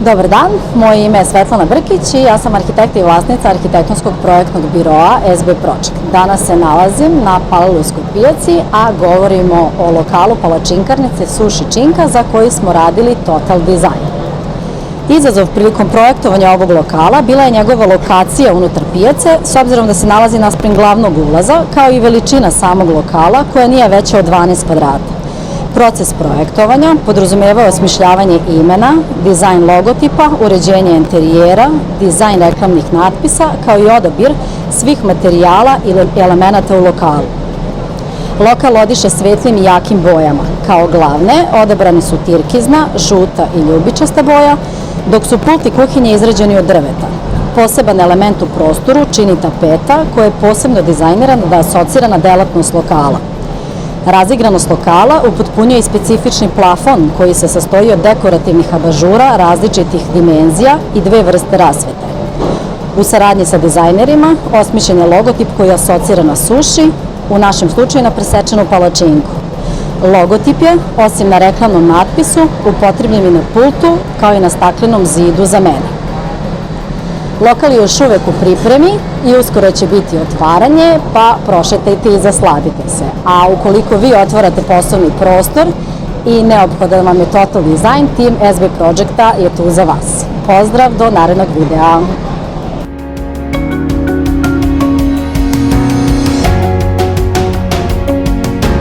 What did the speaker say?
Dobar dan, moje ime je Svetlana Brkić i ja sam arhitekta i vlasnica arhitektonskog projektnog biroa SB Project. Danas se nalazim na Palilulskoj pijaci, a govorimo o lokalu palačinkarnice Suši Činka za koji smo radili Total Design. Izazov prilikom projektovanja ovog lokala bila je njegova lokacija unutar pijace, s obzirom da se nalazi naspram glavnog ulaza, kao i veličina samog lokala koja nije veća od 12 kvadrata. Proces projektovanja podrazumevao osmišljavanje imena, dizajn logotipa, uređenje interijera, dizajn reklamnih natpisa, kao i odabir svih materijala ili elemenata u lokalu. Lokal odiše svetlim i jakim bojama. Kao glavne odabrani su tirkizna, žuta i ljubičasta boja, dok su pult i kuhinje izrađeni od drveta. Poseban element u prostoru čini tapeta koja je posebno dizajnirana da asocira na delatnost lokala. Razigranost lokala upotpunjuje i specifični plafon koji se sastoji od dekorativnih abažura različitih dimenzija i dve vrste rasvete. U saradnji sa dizajnerima osmišljen je logotip koji asocira na suši, u našem slučaju na presečenu palačinku. Logotip je, osim na reklamnom natpisu, upotrebljen i na pultu kao i na staklenom zidu za mene. Lokal je još uvek u pripremi i uskoro će biti otvaranje, pa prošetajte i zasladite se. A ukoliko vi otvarate poslovni prostor i neophodan vam je Total Design, tim SB Projecta je tu za vas. Pozdrav, do narednog videa!